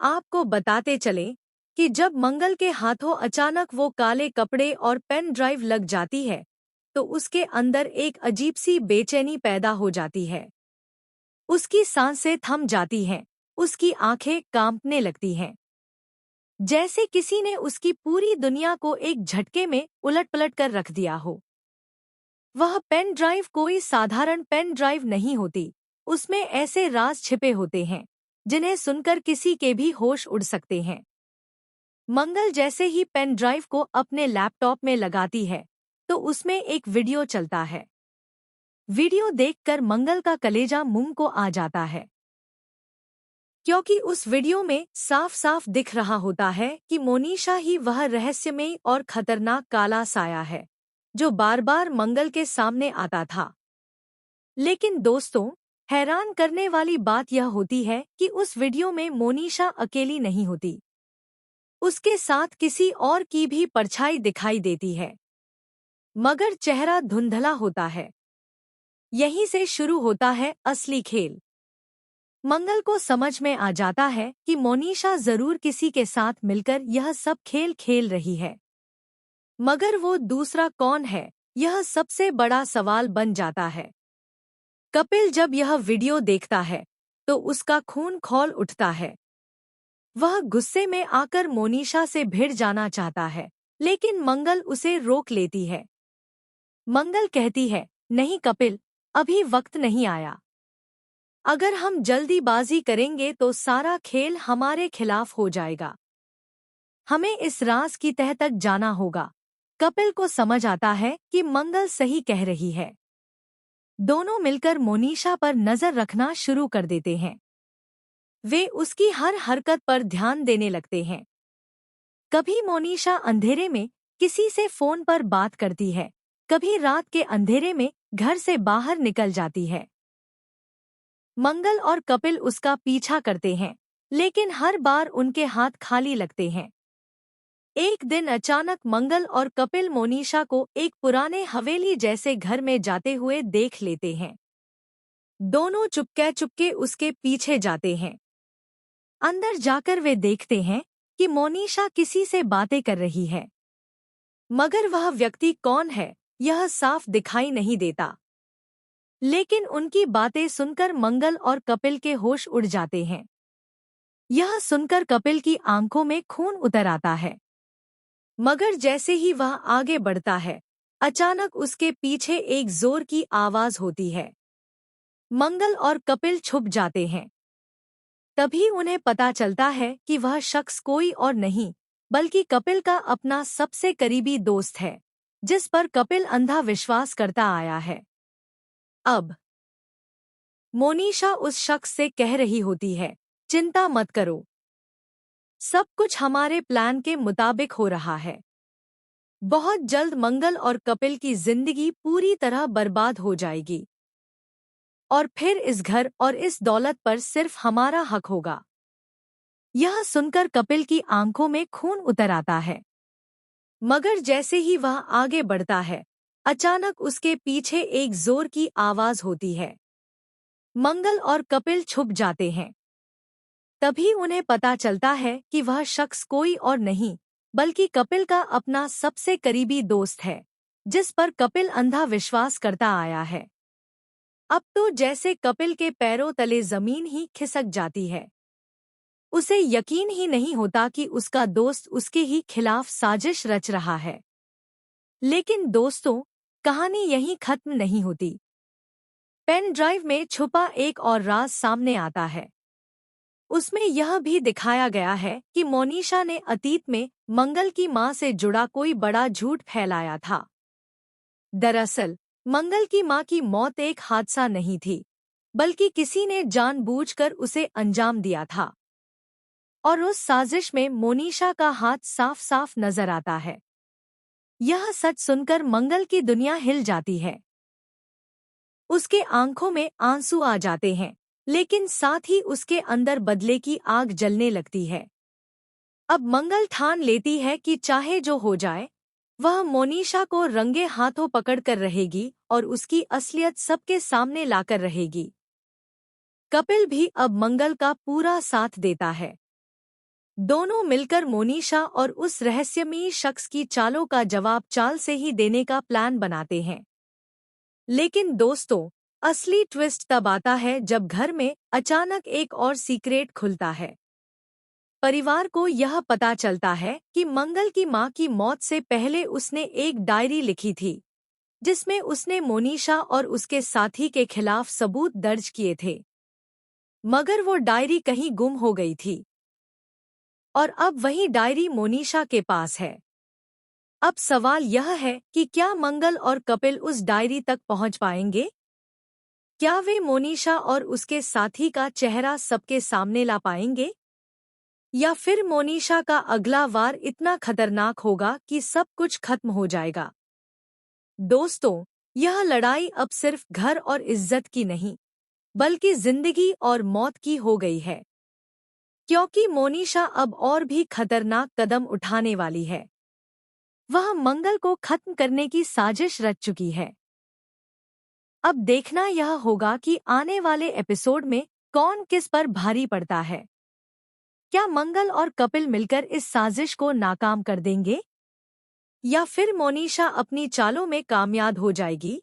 आपको बताते चलें कि जब मंगल के हाथों अचानक वो काले कपड़े और पेन ड्राइव लग जाती है, तो उसके अंदर एक अजीब सी बेचैनी पैदा हो जाती है। उसकी सांसें थम जाती हैं, उसकी आंखें कांपने लगती हैं, जैसे किसी ने उसकी पूरी दुनिया को एक झटके में उलट-पलट कर रख दिया हो। वह पेन ड्राइव कोई साधारण पेन ड्राइव नहीं होती, उसमें ऐसे राज छिपे होते हैं जिन्हें सुनकर किसी के भी होश उड़ सकते हैं। मंगल जैसे ही पेन ड्राइव को अपने लैपटॉप में लगाती है, तो उसमें एक वीडियो चलता है। वीडियो देखकर मंगल का कलेजा मुंह को आ जाता है, क्योंकि उस वीडियो में साफ साफ दिख रहा होता है कि मोनिशा ही वह रहस्यमयी और खतरनाक काला साया है, जो बार बार मंगल के सामने आता था। लेकिन दोस्तों, हैरान करने वाली बात यह होती है कि उस वीडियो में मोनिशा अकेली नहीं होती। उसके साथ किसी और की भी परछाई दिखाई देती है, मगर चेहरा धुंधला होता है। यहीं से शुरू होता है असली खेल। मंगल को समझ में आ जाता है कि मोनिशा जरूर किसी के साथ मिलकर यह सब खेल खेल रही है, मगर वो दूसरा कौन है, यह सबसे बड़ा सवाल बन जाता है। कपिल जब यह वीडियो देखता है, तो उसका खून खौल उठता है। वह गुस्से में आकर मोनिशा से भिड़ जाना चाहता है, लेकिन मंगल उसे रोक लेती है। मंगल कहती है, नहीं कपिल, अभी वक्त नहीं आया। अगर हम जल्दीबाजी करेंगे तो सारा खेल हमारे खिलाफ हो जाएगा। हमें इस राज की तह तक जाना होगा। कपिल को समझ आता है कि मंगल सही कह रही है। दोनों मिलकर मोनिशा पर नजर रखना शुरू कर देते हैं। वे उसकी हर हरकत पर ध्यान देने लगते हैं। कभी मोनिशा अंधेरे में किसी से फोन पर बात करती है, कभी रात के अंधेरे में घर से बाहर निकल जाती है। मंगल और कपिल उसका पीछा करते हैं, लेकिन हर बार उनके हाथ खाली लगते हैं। एक दिन अचानक मंगल और कपिल मोनिशा को एक पुराने हवेली जैसे घर में जाते हुए देख लेते हैं। दोनों चुपके चुपके उसके पीछे जाते हैं। अंदर जाकर वे देखते हैं कि मोनिशा किसी से बातें कर रही है, मगर वह व्यक्ति कौन है, यह साफ दिखाई नहीं देता। लेकिन उनकी बातें सुनकर मंगल और कपिल के होश उड़ जाते हैं। यह सुनकर कपिल की आंखों में खून उतर आता है, मगर जैसे ही वह आगे बढ़ता है, अचानक उसके पीछे एक जोर की आवाज होती है। मंगल और कपिल छुप जाते हैं। तभी उन्हें पता चलता है कि वह शख्स कोई और नहीं, बल्कि कपिल का अपना सबसे करीबी दोस्त है, जिस पर कपिल अंधा विश्वास करता आया है। अब मोनिशा उस शख्स से कह रही होती है, चिंता मत करो, सब कुछ हमारे प्लान के मुताबिक हो रहा है। बहुत जल्द मंगल और कपिल की जिंदगी पूरी तरह बर्बाद हो जाएगी, और फिर इस घर और इस दौलत पर सिर्फ हमारा हक होगा। यह सुनकर कपिल की आंखों में खून उतर आता है, मगर जैसे ही वह आगे बढ़ता है, अचानक उसके पीछे एक जोर की आवाज होती है। मंगल और कपिल छुप जाते हैं। तभी उन्हें पता चलता है कि वह शख्स कोई और नहीं, बल्कि कपिल का अपना सबसे करीबी दोस्त है, जिस पर कपिल अंधा विश्वास करता आया है। अब तो जैसे कपिल के पैरों तले जमीन ही खिसक जाती है। उसे यकीन ही नहीं होता कि उसका दोस्त उसके ही खिलाफ साजिश रच रहा है। लेकिन दोस्तों, कहानी यहीं खत्म नहीं होती। पेन ड्राइव में छुपा एक और राज सामने आता है। उसमें यह भी दिखाया गया है कि मोनिशा ने अतीत में मंगल की मां से जुड़ा कोई बड़ा झूठ फैलाया था। दरअसल मंगल की मां की मौत एक हादसा नहीं थी, बल्कि किसी ने जानबूझकर उसे अंजाम दिया था। और उस साजिश में मोनिशा का हाथ साफ साफ नजर आता है। यह सच सुनकर मंगल की दुनिया हिल जाती है। उसके आंखों में आंसू आ जाते हैं, लेकिन साथ ही उसके अंदर बदले की आग जलने लगती है। अब मंगल ठान लेती है कि चाहे जो हो जाए, वह मोनिशा को रंगे हाथों पकड़कर रहेगी और उसकी असलियत सबके सामने लाकर रहेगी। कपिल भी अब मंगल का पूरा साथ देता है। दोनों मिलकर मोनिशा और उस रहस्यमयी शख्स की चालों का जवाब चाल से ही देने का प्लान बनाते हैं। लेकिन दोस्तों, असली ट्विस्ट तब आता है जब घर में अचानक एक और सीक्रेट खुलता है। परिवार को यह पता चलता है कि मंगल की मां की मौत से पहले उसने एक डायरी लिखी थी, जिसमें उसने मोनिशा और उसके साथी के खिलाफ सबूत दर्ज किए थे। मगर वो डायरी कहीं गुम हो गई थी और अब वही डायरी मोनिशा के पास है। अब सवाल यह है कि क्या मंगल और कपिल उस डायरी तक पहुंच पाएंगे? क्या वे मोनिशा और उसके साथी का चेहरा सबके सामने ला पाएंगे? या फिर मोनिशा का अगला वार इतना खतरनाक होगा कि सब कुछ खत्म हो जाएगा? दोस्तों, यह लड़ाई अब सिर्फ घर और इज्जत की नहीं, बल्कि जिंदगी और मौत की हो गई है। क्योंकि मोनिशा अब और भी खतरनाक कदम उठाने वाली है। वह मंगल को खत्म करने की साजिश रच चुकी है। अब देखना यह होगा कि आने वाले एपिसोड में कौन किस पर भारी पड़ता है। क्या मंगल और कपिल मिलकर इस साजिश को नाकाम कर देंगे? या फिर मोनिशा अपनी चालों में कामयाब हो जाएगी?